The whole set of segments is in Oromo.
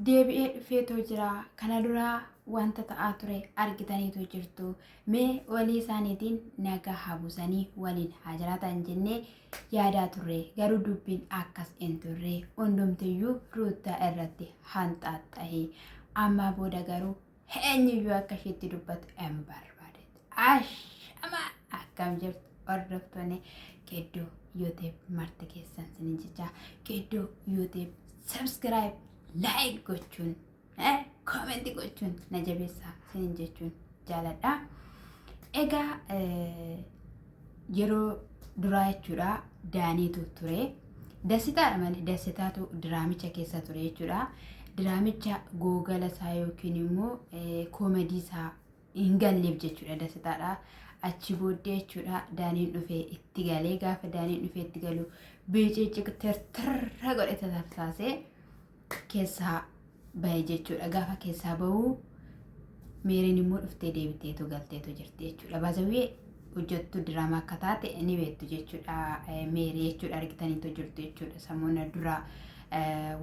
deebi'ee dhufeetoo jira. Kana duraa wanta ta'aa ture argitaniitoo jirtu. Mee walii isaaniitiin nagaa habusanii waliin haa jiraatan jennee yaadaa turre. Garuu dubbiin akkas hin turre. Hundumtiyyuu Ruutaa irratti hanxaaxxahee amma booda garuu eenyuyyuu akka isheetti dubbatu hin barbaade. Ashama akkam jirtu hordoftoonni Keddoo YouTube marti keessan sinin jecha Keddoo YouTube subscribe like gochuun comment gochuun na jabeessaa sinin jechuun jaaladha. Egaa yeroo duraa jechuudha Daaniitu ture. Dasitaadha malee dasitaatu diraamicha keessa ture jechuudha. Diraamicha googala isaa yookiin immoo koomedii isaa hin galleef jechuudha dasitaadha. Achi booddee jechuudha Daaniin dhufee itti galee gaafa Daaniin dhufee itti galu biiciici tirtirra godhe tasaasee keessaa bahe jechuudha. Gaafa keessaa bahu Meeriin immoo dhuftee deebiteetu galteetu jirti jechuudha. Baazawee hojjettu diraamaa akka taate ni beektu jechuudha. Meerii jechuudha argitaniitu jirtu jechuudha. Samoona dura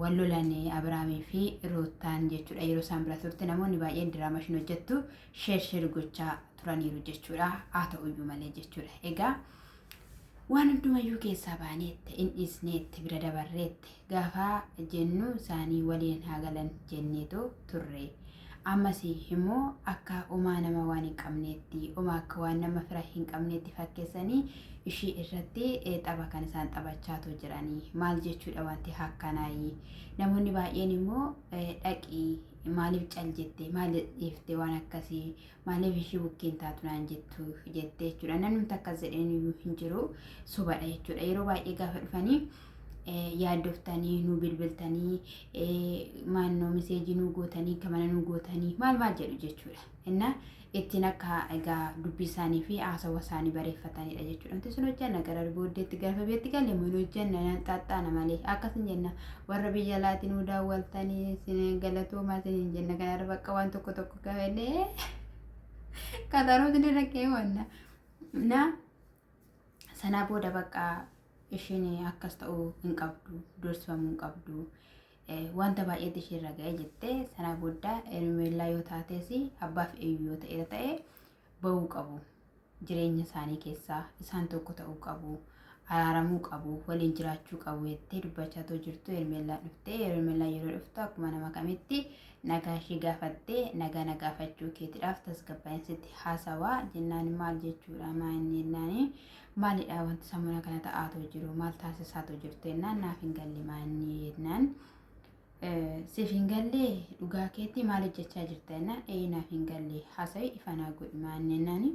wal lolanii Abiraamii fi Ruutaan jechuudha. Yeroo isaan bira turte namoonni baay'een diraamaa isheen hojjettu sheer gochaa turaniiru jechuudha. Haa ta'uyyuu malee jechuudha. Egaa waan hundumayyuu keessaa baaneetti hin dhiisneetti bira dabarreetti gaafa jennu isaanii waliin haa galan jenneetu turre. Ammas immoo akka uumaa nama waan hin qabneetti uumaa akka waan nama fira hin qabneetti fakkeessanii ishii irratti tapha kan isaan taphachaatu jiranii. Maal jechuudha wanti akkanaayi. Namoonni baay'een immoo dhaqii maaliif cal jettee maaliif dhiiftee waan akkasii maaliif ishii bukkeen taatu naan jettu jettee jechuudha. Namni akkas jedheen iyyuu hin jiru sobadha jechuudha. Yeroo baay'ee gaafa dhufanii yaaddoftanii nu bilbiltanii maannoo miseejii nu gootanii kamana nu gootanii maal jedhu jechuudha. Inna ittiin akka egaa dubbii isaanii fi haasawa isaanii bareeffatanidha jechuudha. Wanti sun hojjanna gara booddeetti gaafa biyyaatti galle mun hojjanna xaaxaana malee akkas hin jenna. Warra biyya alaatiin nu daawwaltanii sin galatoomaa sin hin jenna. Kana bakka waan tokko gaafa illee katarooti ni rakkee wanna. Na sana booda bakka isheen akkas ta'uu hin qabdu, dursifamuu hin qabdu. Wanta baay'eetti ishee irra ga'ee jettee sana booda Ermeellaa yoo taates abbaaf eeyyuu yoo ta'e bahuu qabu. Jireenya isaanii keessaa isaan tokko ta'uu qabu. Araaramuu qabu, waliin jiraachuu qabu jettee dubbachaa jirtu. Ermeellaan dhuftee Ermeellaan yeroo dhuftu akkuma nama kamitti nagaa ishee gaafattee nagaa nagaafachuu keetiidhaaf tasgabbaa'insitti haasawaa jennaan maal jechuudha maanni jennaani. Maalidha wanti sammuna kana ta'aatu jiru maal taasisaatu jirtu jennaan naaf hin galle maanni jennaan. Siif hin galle dhugaa keetti maal hojjechaa jirta jennaan naaf hin galle haasawii ifanaa godhi maanni jennaani.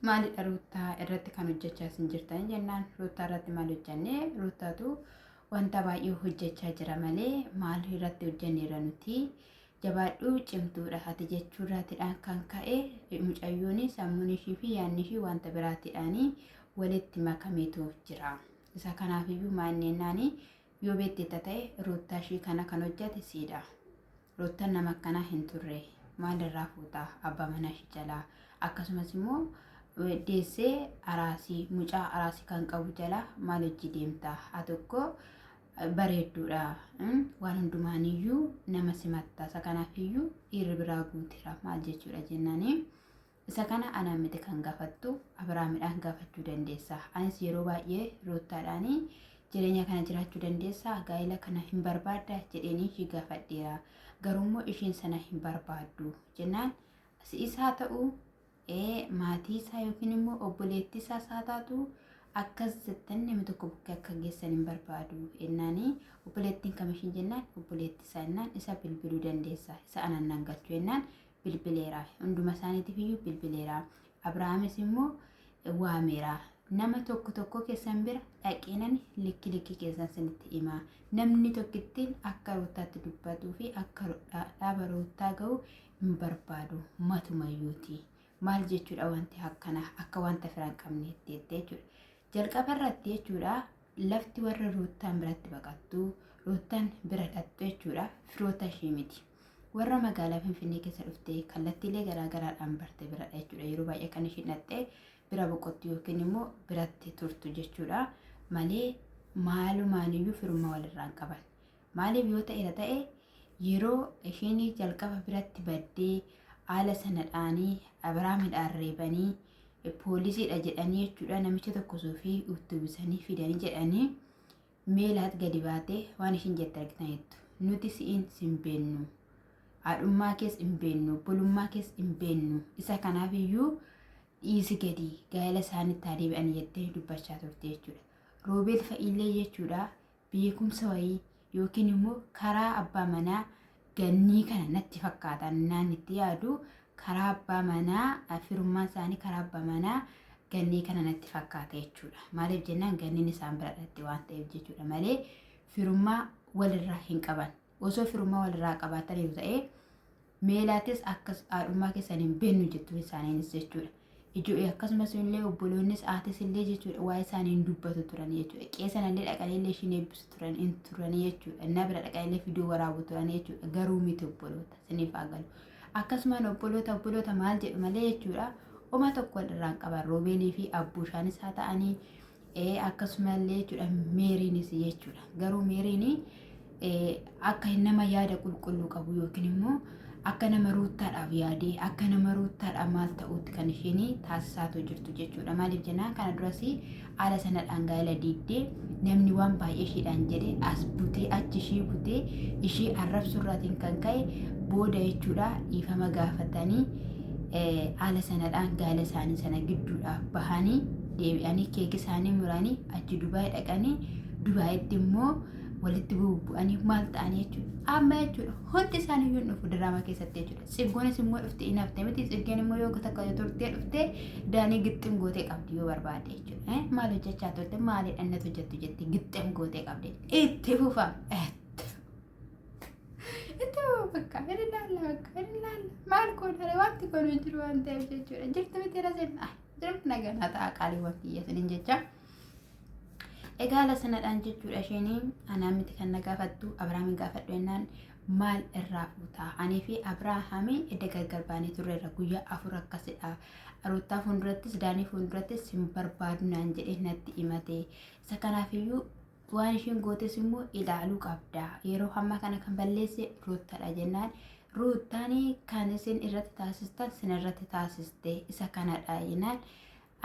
Maalidha Ruutaa irratti kan hojjechaa sin jirtan jennaan. Ruutaa irratti maal hojjannee Ruutaatu wanta baay'ee hojjechaa jira malee maal irratti hojjanneera nuti jabaadhuu cimtuudha ati jechuurraatidhaan kan ka'e mucayyoon sammuun ishii fi yaadni ishii wanta biraatidhaanii walitti makameetu jira. Isa kanaafiyyuu maanneennaan yoo beektetta ta'e Ruutaa ishii kana kan hojjete siidha. Ruutaan nama akkanaa hin turre maalirraa fuutaa abbaa manaa ishii jalaa akkasumas immoo deessee araasii mucaa araasii kan qabu jala maal hojii deemta haa tokko bareedduudha waan hundumaaniyyuu nama simatta. Isa kanaafiyyuu dhiirri biraa guutira maal jechuudha jennaanii. Isa kana anaan miti kan gaafattu Abiraamidhaan gaafachuu dandeessa. Anis yeroo baay'ee Ruutaadhaanii jireenya kana jiraachuu dandeessa gaa'ela kana hin barbaadda jedheenii ishii gaafadheera. Garuummoo isheen sana hin barbaaddu jennaan si'is haa ta'u maatii isaa yookiin immoo obboleettii isaa haa taatu akkas jettan namni tokko bukkee akka geessan hin barbaadu jennaanii. Obboleettiin kamishin jennaan obboleettii isaa jennaan isa bilbiluu dandeessa. Isa anaan galchuu jennaan bilbileera. Hunduma isaaniitiif iyyuu bilbileera. Abiraamis immoo waameera. Nama tokko keessan bira dhaqeenan likki keessan sinitti hima. Namni tokkittiin akka Ruutaatti dubbatuu fi akka dhaaba Ruutaa ga'u hin barbaadu matumayyuuti. Maal jechuudha wanti akkana akka wanta firaan qabneetti jechuudha. Jalqaba irratti jechuudha lafti warra Ruutaan biratti baqattu Ruutaan bira dhattu jechuudha firoota ishee miti. Warra magaalaa Finfinnee keessa dhuftee kallattiilee garaagaraadhaan barte biradha jechuudha. Yeroo baay'ee kan isheen dhattee bira boqottu yookiin immoo biratti turtu jechuudha. Malee maalumaaniyyuu firummaa walirraan qaban. Maaliif yoo ta'e yeroo isheen jalqaba biratti baddee haala sanadhaanii Abrahaamidhaan reebanii poolisiidha jedhanii jechuudha namicha tokko suufii uttubisanii fidanii jedhanii meelaat gadi baatee waan ishiin jette argitaniittu nuti si'iin sin beennu haadhummaa kees hin beennu bulummaa kees hin beennu isa kanaaf iyyuu dhiisi gadi gaa'ela isaanitti deebi'anii jettee dubbachaa turte jechuudha. Roobeel fa'illee jechuudha beekumsa wayii yookiin immoo karaa abbaa manaa gannii kana natti fakkaatan naan itti yaadu karaa abbaa manaa firummaa isaanii karaa abbaa manaa gannii kana natti fakkaata jechuudha. Maaliif jennaan ganniin isaan bira dhatti waan ta'eef jechuudha malee firummaa walirraa hin qaban. Osoo firummaa walirraa qabaatan yoo ta'e meelaatis akkas haadhummaa keessan hin beennu jettuun isaaniinis jechuudha. Ijoollee akkasumas illee obboloonnis aatis illee jechuudha waa isaaniin dubbatu turan jechuudha. Qeessanallee dhaqaniillee ishiin eebbisu turan hin turan jechuudha. Innaa bira dhaqaniillee fiduu waraabu turan jechuudha. Garuu miti obboloota siniif haa galu. Akkasumaan obboloota maal jedhu malee jechuudha. Oma tokko walirraan qaban Roobeelii fi Abbuushaanis haa ta'anii akkasumallee jechuudha Meeriinis jechuudha. Garuu Meeriin akka nama yaada qulqulluu qabu yookiin immoo akka nama ruuttaadhaaf yaadee akka nama ruuttaadhaaf maal ta'uutti kan isheen taasisaatu jirtu jechuudha. Maaliif jennaan kana duras haala sanadhaan gaa'ela diiddee namni waan baay'ee ishiidhaan jedhee as butee achi ishii butee ishii arrabsurraatiin kan ka'e booda jechuudha dhiifama gaafatanii haala sanadhaan gaa'ela isaanii sana gidduudhaaf bahanii deebi'anii keeki isaanii muranii achi Dubaay dhaqanii Dubaayitti immoo walitti bu'anii maal ta'anii jechuudha. Amma jechuudha hundi isaanii yoo dhufu diraamaa keessatti jechuudha. Tsiggoonis immoo dhufte inaafte miti tsiggeen immoo yoo takka turtee dhufte daanii gixxim gootee qabdi yoo barbaade jechuudha. Maal hojjechaa turte maali dhannatu hojjettu jetti gixxim gootee qabdi. Itti fufam. Itti bakka inni laalla maal koodare wanti kun jiru waan ta'eef jechuudha. Jirtu miti rasen jirtu naganaa ta'a qaaliiwwan kiyya sinin jecha. Egaa la sanadhaan jechuudha isheen anaa miti kan na gaafattu Abrahaamin gaafadhu jennaan maal irraa fuutaaanii fi Abrahaamii edda gargar baanii turreerra guyyaa 4 akkasidha. Aroottaa fuuldurattis daanii fuuldurattis hin barbaadu naan jedhee natti himate. Isa kanaafiyyuu waan isheen gootes immoo ilaaluu qabda. Yeroo hamma kana kan balleesse Ruuttaadha jennaan Ruuttaanii kan isin irratti taasistan sin irratti taasiste isa kanadha jennaan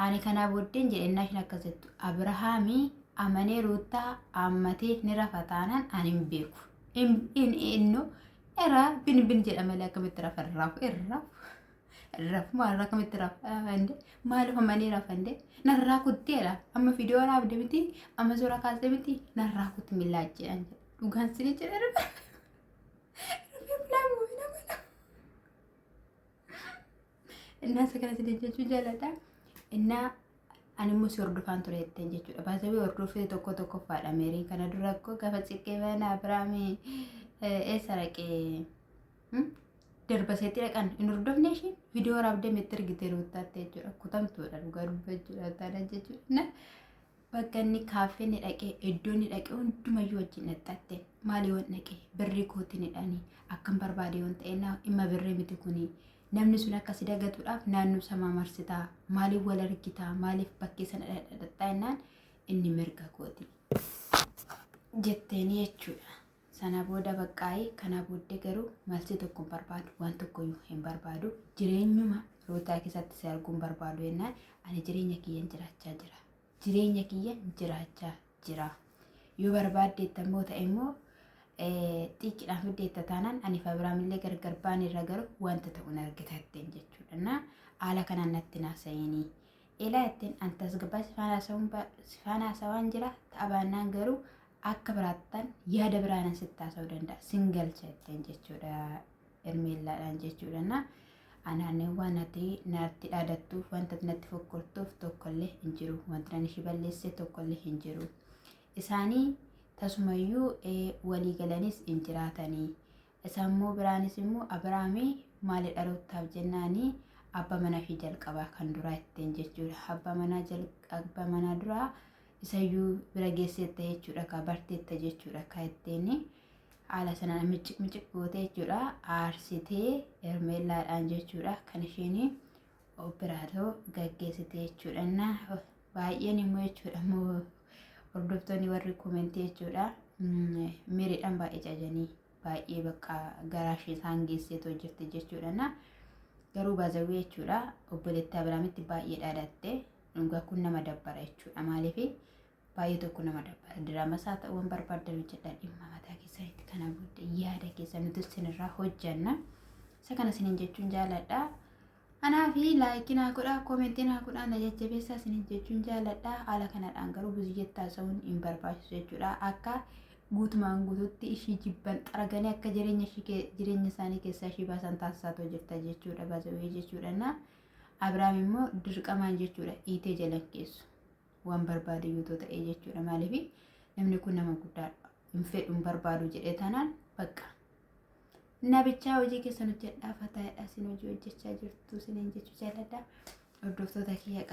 ani kanaa booddeen jedhennaa isheen akkas jettu Abrahaamii amanee Ruuttaa ammatee ni rafataanan ani hin beeku. Inno era bin jedha malee akkamitti rafa irraaf maal akkamitti rafa maal amanee rafande narraa kutteedha amma viidiyoo raabde miti amma suura kaasee miti narraa kutti millaachee dhugaan sini jedha innaa sakana sini jechuu jaalladha innaa ani immoo si hordofaan ture jetteen jechuudha. Baasawii hordofee tokko faadha Meeriin kana dura akkoo gaafa xiqqee mana Abrahaamii eessa dhaqee darbaseetti dhaqan hin hordofne isheen viidiyoo raabdee meetti argitee Ruuttaatti jechuudha. Kutamtuudha dhugaa dubbachuudha taana jechuudha. Bakka inni kaaffee ni dhaqee iddoo ni dhaqee hundumayyuu wajjin dhaxxatte maali waan dhaqee birrii kootti ni dhani akkam barbaade waan ta'e dhimma birrii miti kuni. Namni sun akka si dagatuudhaaf naannoo samaa marsitaa maaliif wal argitaa maaliif bakkee sana dhadhaxaa jennaan inni mirga kooti jetteeni jechuudha. Sana booda baqqaa'ee kana booddee garuu malsi tokko hin barbaadu waan tokkoyyuu hin barbaadu jireenyuma Ruuttaa keessatti si arguun barbaadu jennaan ani jireenya kiyyan jiraachaa jira. Jireenya kiyyan jiraachaa jira. Yoo barbaaddeetta immoo ta'e immoo xiqqidhaan fiddeetta taanaan ani fi Abrahaamillee gargar baane irra garuu wanta ta'uun argitatteen jechuudha. Haala kanaan natti naasa'inii. Ilaa ittiin antas gabbaa sifaanaa sawaan jira taphaannaan garuu akka biraattan yaada biraanan sitti haasa'uu danda'a. Singalcha ittiin jechuudha Ermeellaadhaan jechuudha. Anaaneen waan natti dhaadattuuf wanta natti fokkortuuf tokkollee hin jiru. Wanta ishii balleesse tokkollee hin jiru. Isaanii tasumayyuu walii galanis hin jiraatanii. Isammoo biraanis immoo Abrahaamii maali dhalootaaf jennaanii abbaa manaa fi jalqabaa kan duraa ittiin jechuudha. Abbaa manaa duraa isayyuu bira geesseetta jechuudha ka barteetta jechuudha ka ittiin haala sanaan micciq gootee jechuudha aarsitee Ermeellaadhaan jechuudha kan isheen biraatoo gaggeessite jechuudha. Baay'een immoo jechuudha immoo hordoftoonni warri koomentii jechuudha Meeriidhaan baay'ee cajanii baay'ee bakka garaashee isaan geesseetoo jirti jechuudha. Garuu baazawwee jechuudha obboleettii Abiraamitti baay'ee dhaadhatte dhugaa kun nama dabbara jechuudha. Maaliif baay'ee tokko nama dabbara. Diraamaa isaa ta'uun barbaadan hojjedha dhimma mataa keessanitti kana booddee yaada keessa nuti isinirraa hojjanna. Isa kana isiniin jechuun jaaladha. Anaa fi laayikii naa godhaa, koomentii naa godhaa, na jajjabeessaa isiniin jechuun jaaladha. Haala kanadhaan garuu biyyeettaa ta'uun hin barbaachisu jechuudha. Akka guutumaan guutuutti ishii jibban xaraganii akka jireenya isaanii keessaa ishii baasan taasisaa jirta jechuudha. Baazawwee jechuudha. Abiraam immoo dirqamaan jechuudha hiitee jala keessu waan barbaade yoo ta'e jechuudha. Maaliif namni kun nama guddaadha. Hin fedhu hin barbaadu jedhee tanaan bakka. Nabichaa hojii keessan hojjedhaa fataadha. Isin hojii hojjechaa jirtu isiniin jechuu jaaladha. Hordoftoota kiyya